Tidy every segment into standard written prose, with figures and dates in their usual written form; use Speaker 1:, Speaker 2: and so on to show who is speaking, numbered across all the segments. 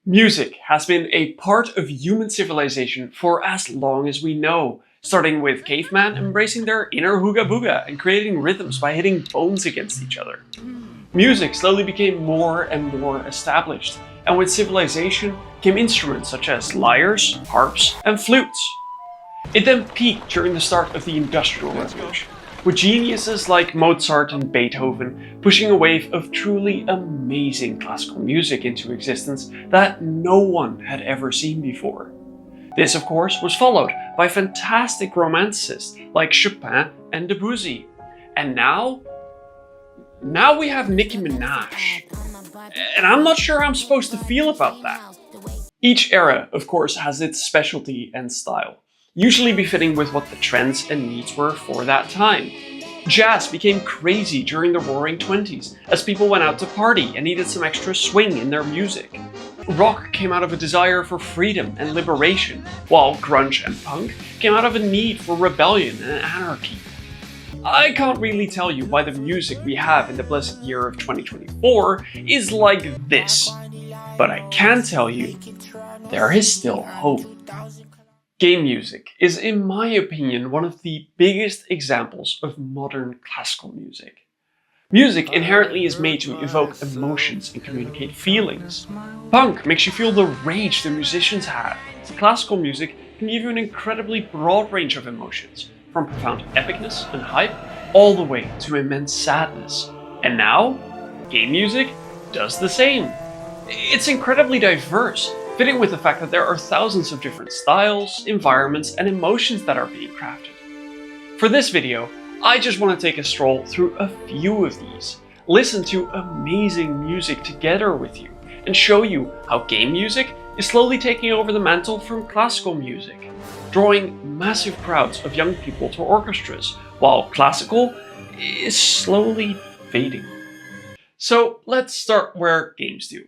Speaker 1: Music has been a part of human civilization for as long as we know, starting with cavemen embracing their inner hooga booga and creating rhythms by hitting bones against each other. Music slowly became more and more established, and with civilization came instruments such as lyres, harps, and flutes. It then peaked during the start of the Industrial Revolution, with geniuses like Mozart and Beethoven pushing a wave of truly amazing classical music into existence that no one had ever seen before. This, of course, was followed by fantastic romanticists like Chopin and Debussy. And now we have Nicki Minaj. And I'm not sure how I'm supposed to feel about that. Each era, of course, has its specialty and style, usually befitting with what the trends and needs were for that time. Jazz became crazy during the Roaring '20s, as people went out to party and needed some extra swing in their music. Rock came out of a desire for freedom and liberation, while grunge and punk came out of a need for rebellion and anarchy. I can't really tell you why the music we have in the blessed year of 2024 is like this, but I can tell you, there is still hope. Game music is, in my opinion, one of the biggest examples of modern classical music. Music inherently is made to evoke emotions and communicate feelings. Punk makes you feel the rage the musicians have. Classical music can give you an incredibly broad range of emotions, from profound epicness and hype, all the way to immense sadness. And now, game music does the same. It's incredibly diverse, fitting with the fact that there are thousands of different styles, environments, and emotions that are being crafted. For this video, I just want to take a stroll through a few of these, listen to amazing music together with you, and show you how game music is slowly taking over the mantle from classical music, drawing massive crowds of young people to orchestras, while classical is slowly fading. So let's start where games do.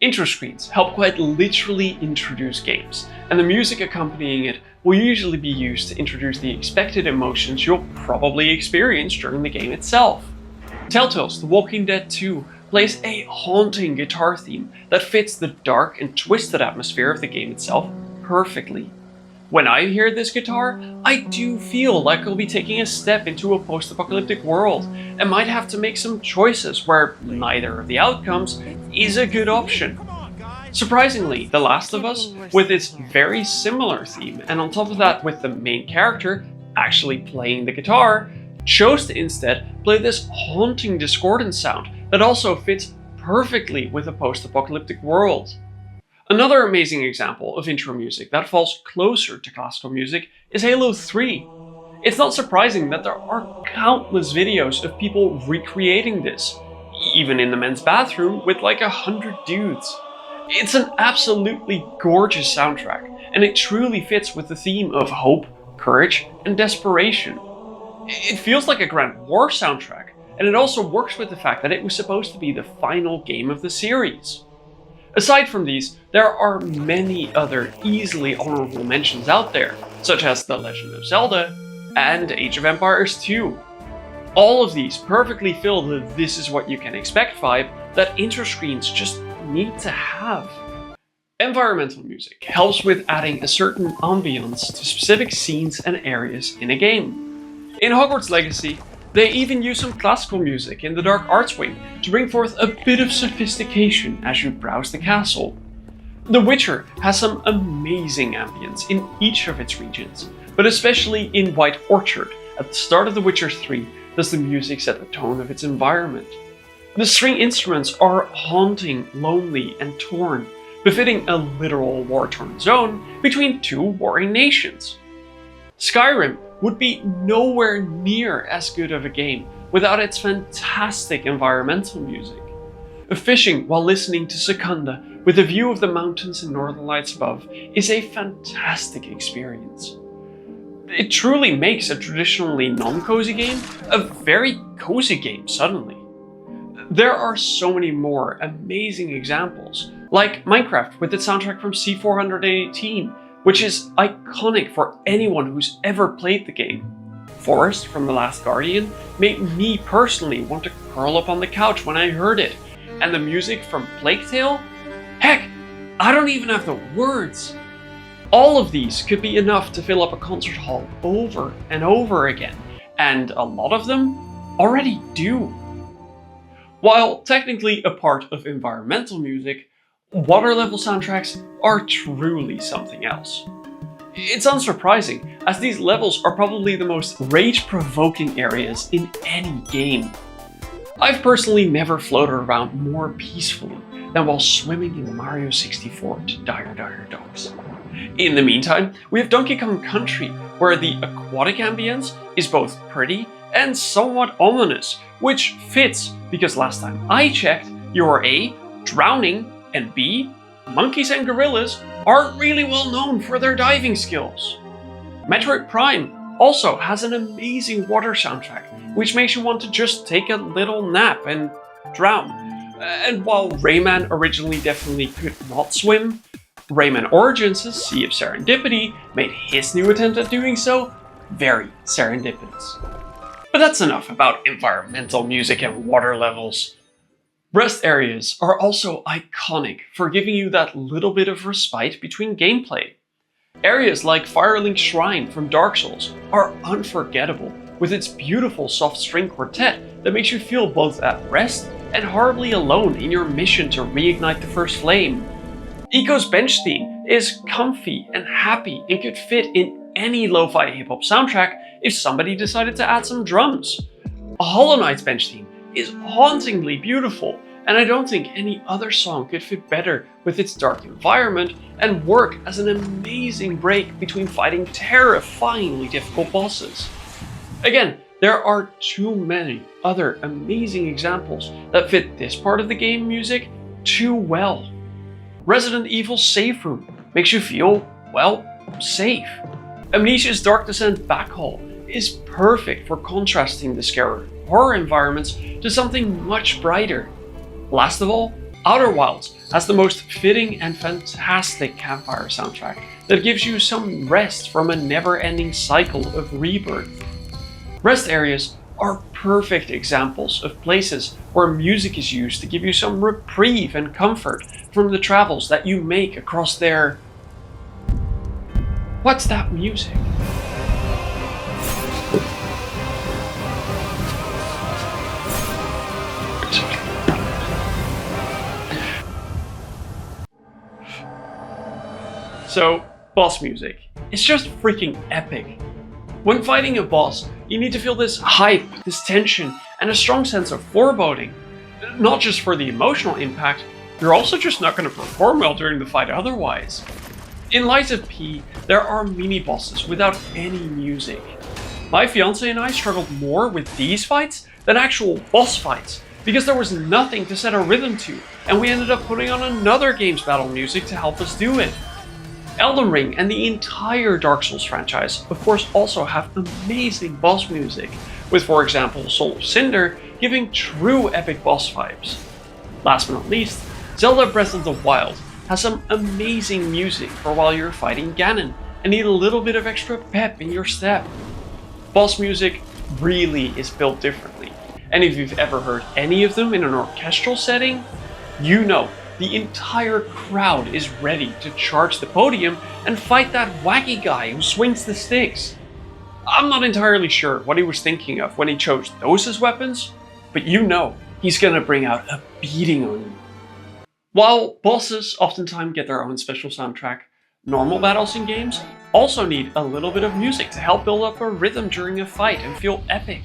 Speaker 1: Intro screens help quite literally introduce games, and the music accompanying it will usually be used to introduce the expected emotions you'll probably experience during the game itself. Telltale's The Walking Dead 2 plays a haunting guitar theme that fits the dark and twisted atmosphere of the game itself perfectly. When I hear this guitar, I do feel like I'll be taking a step into a post-apocalyptic world and might have to make some choices where neither of the outcomes is a good option. Surprisingly, The Last of Us, with its very similar theme, and on top of that with the main character actually playing the guitar, chose to instead play this haunting discordant sound that also fits perfectly with a post-apocalyptic world. Another amazing example of intro music that falls closer to classical music is Halo 3. It's not surprising that there are countless videos of people recreating this, even in the men's bathroom with like 100 dudes. It's an absolutely gorgeous soundtrack, and it truly fits with the theme of hope, courage, and desperation. It feels like a Grand War soundtrack, and it also works with the fact that it was supposed to be the final game of the series. Aside from these, there are many other easily honorable mentions out there, such as The Legend of Zelda and Age of Empires 2. All of these perfectly fill the "this is what you can expect" vibe that intro screens just need to have. Environmental music helps with adding a certain ambience to specific scenes and areas in a game. In Hogwarts Legacy, they even use some classical music in the Dark Arts wing to bring forth a bit of sophistication as you browse the castle. The Witcher has some amazing ambience in each of its regions, but especially in White Orchard, at the start of The Witcher 3, does the music set the tone of its environment. The string instruments are haunting, lonely, and torn, befitting a literal war-torn zone between two warring nations. Skyrim would be nowhere near as good of a game without its fantastic environmental music. Fishing while listening to Secunda with a view of the mountains and northern lights above is a fantastic experience. It truly makes a traditionally non-cozy game a very cozy game suddenly. There are so many more amazing examples, like Minecraft with its soundtrack from C418, which is iconic for anyone who's ever played the game. Forest from The Last Guardian made me personally want to curl up on the couch when I heard it, and the music from Plague Tale? Heck, I don't even have the words. All of these could be enough to fill up a concert hall over and over again, and a lot of them already do. While technically a part of environmental music, water level soundtracks are truly something else. It's unsurprising, as these levels are probably the most rage-provoking areas in any game. I've personally never floated around more peacefully than while swimming in Mario 64 to Dire Dire Donks. In the meantime, we have Donkey Kong Country, where the aquatic ambience is both pretty and somewhat ominous, which fits because last time I checked, you're A, drowning, and B, monkeys and gorillas aren't really well known for their diving skills. Metroid Prime also has an amazing water soundtrack, which makes you want to just take a little nap and drown. And while Rayman originally definitely could not swim, Rayman Origins' Sea of Serendipity made his new attempt at doing so very serendipitous. But that's enough about environmental music and water levels. Rest areas are also iconic for giving you that little bit of respite between gameplay. Areas like Firelink Shrine from Dark Souls are unforgettable, with its beautiful soft string quartet that makes you feel both at rest and horribly alone in your mission to reignite the first flame. Eco's bench theme is comfy and happy and could fit in any lo-fi hip-hop soundtrack if somebody decided to add some drums. A Hollow Knight's bench theme is hauntingly beautiful, and I don't think any other song could fit better with its dark environment and work as an amazing break between fighting terrifyingly difficult bosses. Again, there are too many other amazing examples that fit this part of the game music too well. Resident Evil's Safe Room makes you feel, well, safe. Amnesia's Dark Descent Backhall is perfect for contrasting the scary horror environments to something much brighter. Last of all, Outer Wilds has the most fitting and fantastic campfire soundtrack that gives you some rest from a never-ending cycle of rebirth. Rest areas are perfect examples of places where music is used to give you some reprieve and comfort from the travels that you make across their... What's that music? So, boss music. It's just freaking epic. When fighting a boss, you need to feel this hype, this tension, and a strong sense of foreboding. Not just for the emotional impact, you're also just not going to perform well during the fight otherwise. In Lies of P, there are mini-bosses without any music. My fiance and I struggled more with these fights than actual boss fights, because there was nothing to set a rhythm to, and we ended up putting on another game's battle music to help us do it. Elden Ring and the entire Dark Souls franchise, of course, also have amazing boss music, with, for example, Soul of Cinder giving true epic boss vibes. Last but not least, Zelda Breath of the Wild has some amazing music for while you're fighting Ganon and need a little bit of extra pep in your step. Boss music really is built differently, and if you've ever heard any of them in an orchestral setting, you know the entire crowd is ready to charge the podium and fight that wacky guy who swings the sticks. I'm not entirely sure what he was thinking of when he chose those as weapons, but you know he's gonna bring out a beating on you. While bosses oftentimes get their own special soundtrack, normal battles in games also need a little bit of music to help build up a rhythm during a fight and feel epic.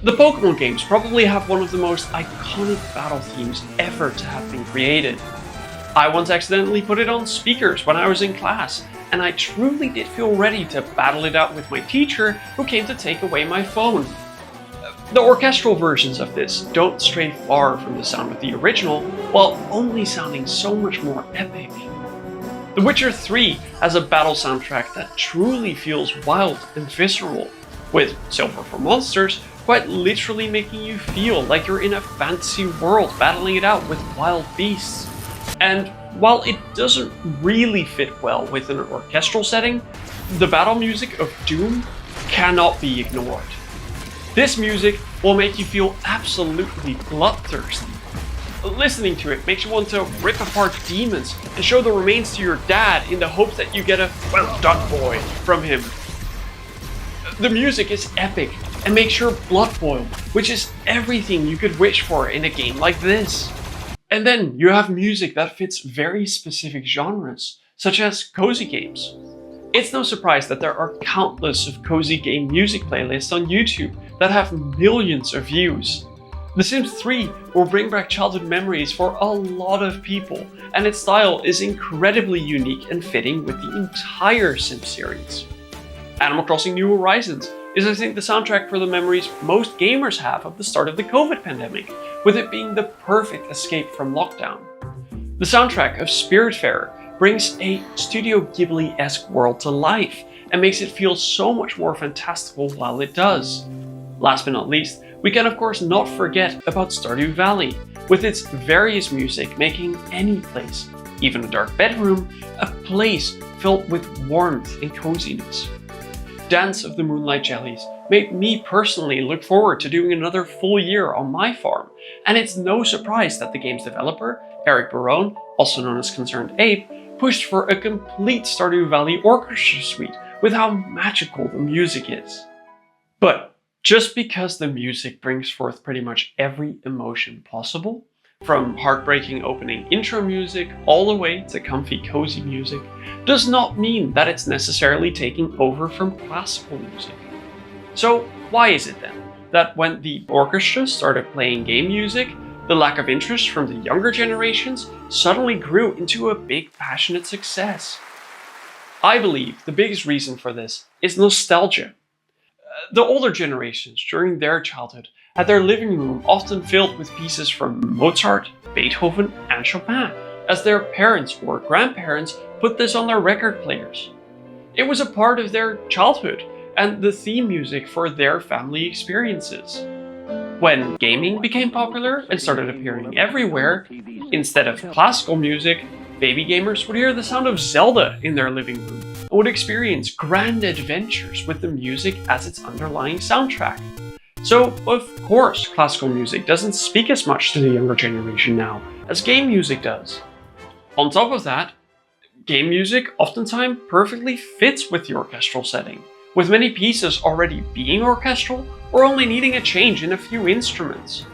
Speaker 1: The Pokemon games probably have one of the most iconic battle themes ever to have been created. I once accidentally put it on speakers when I was in class, and I truly did feel ready to battle it out with my teacher who came to take away my phone. The orchestral versions of this don't stray far from the sound of the original, while only sounding so much more epic. The Witcher 3 has a battle soundtrack that truly feels wild and visceral, with Silver for Monsters quite literally making you feel like you're in a fantasy world battling it out with wild beasts. And while it doesn't really fit well within an orchestral setting, the battle music of Doom cannot be ignored. This music will make you feel absolutely bloodthirsty. Listening to it makes you want to rip apart demons and show the remains to your dad in the hopes that you get a "well done, boy" from him. The music is epic and makes your blood boil, which is everything you could wish for in a game like this. And then you have music that fits very specific genres, such as cozy games. It's no surprise that there are countless of cozy game music playlists on YouTube that have millions of views. The Sims 3 will bring back childhood memories for a lot of people, and its style is incredibly unique and fitting with the entire Sims series. Animal Crossing New Horizons is, I think, the soundtrack for the memories most gamers have of the start of the COVID pandemic, with it being the perfect escape from lockdown. The soundtrack of Spiritfarer brings a Studio Ghibli-esque world to life and makes it feel so much more fantastical while it does. Last but not least, we can of course not forget about Stardew Valley, with its various music making any place, even a dark bedroom, a place filled with warmth and coziness. Dance of the Moonlight Jellies made me personally look forward to doing another full year on my farm, and it's no surprise that the game's developer, Eric Barone, also known as Concerned Ape, pushed for a complete Stardew Valley orchestra suite with how magical the music is. But just because the music brings forth pretty much every emotion possible, from heartbreaking opening intro music all the way to comfy cozy music, does not mean that it's necessarily taking over from classical music. So why is it then that when the orchestra started playing game music, the lack of interest from the younger generations suddenly grew into a big passionate success? I believe the biggest reason for this is nostalgia. The older generations during their childhood had their living room often filled with pieces from Mozart, Beethoven, and Chopin, as their parents or grandparents put this on their record players. It was a part of their childhood and the theme music for their family experiences. When gaming became popular and started appearing everywhere, instead of classical music, baby gamers would hear the sound of Zelda in their living room and would experience grand adventures with the music as its underlying soundtrack. So, of course, classical music doesn't speak as much to the younger generation now as game music does. On top of that, game music oftentimes perfectly fits with the orchestral setting, with many pieces already being orchestral or only needing a change in a few instruments.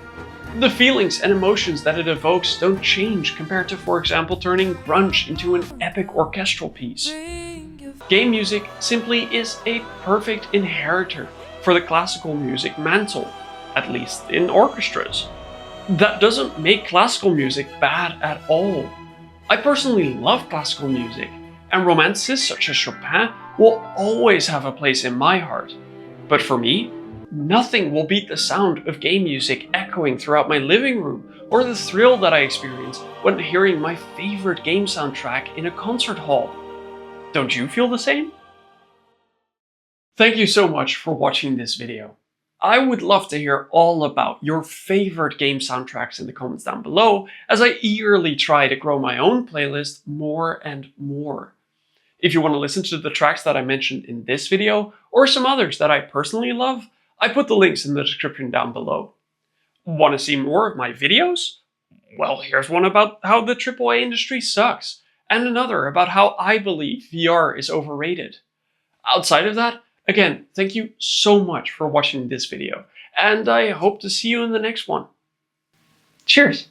Speaker 1: The feelings and emotions that it evokes don't change compared to, for example, turning grunge into an epic orchestral piece. Game music simply is a perfect inheritor for the classical music mantle, at least in orchestras. That doesn't make classical music bad at all. I personally love classical music, and romanticists such as Chopin will always have a place in my heart. But for me, nothing will beat the sound of game music echoing throughout my living room, or the thrill that I experience when hearing my favorite game soundtrack in a concert hall. Don't you feel the same? Thank you so much for watching this video. I would love to hear all about your favorite game soundtracks in the comments down below, as I eagerly try to grow my own playlist more and more. If you want to listen to the tracks that I mentioned in this video, or some others that I personally love, I put the links in the description down below. Want to see more of my videos? Well, here's one about how the AAA industry sucks, and another about how I believe VR is overrated. Outside of that, again, thank you so much for watching this video, and I hope to see you in the next one. Cheers!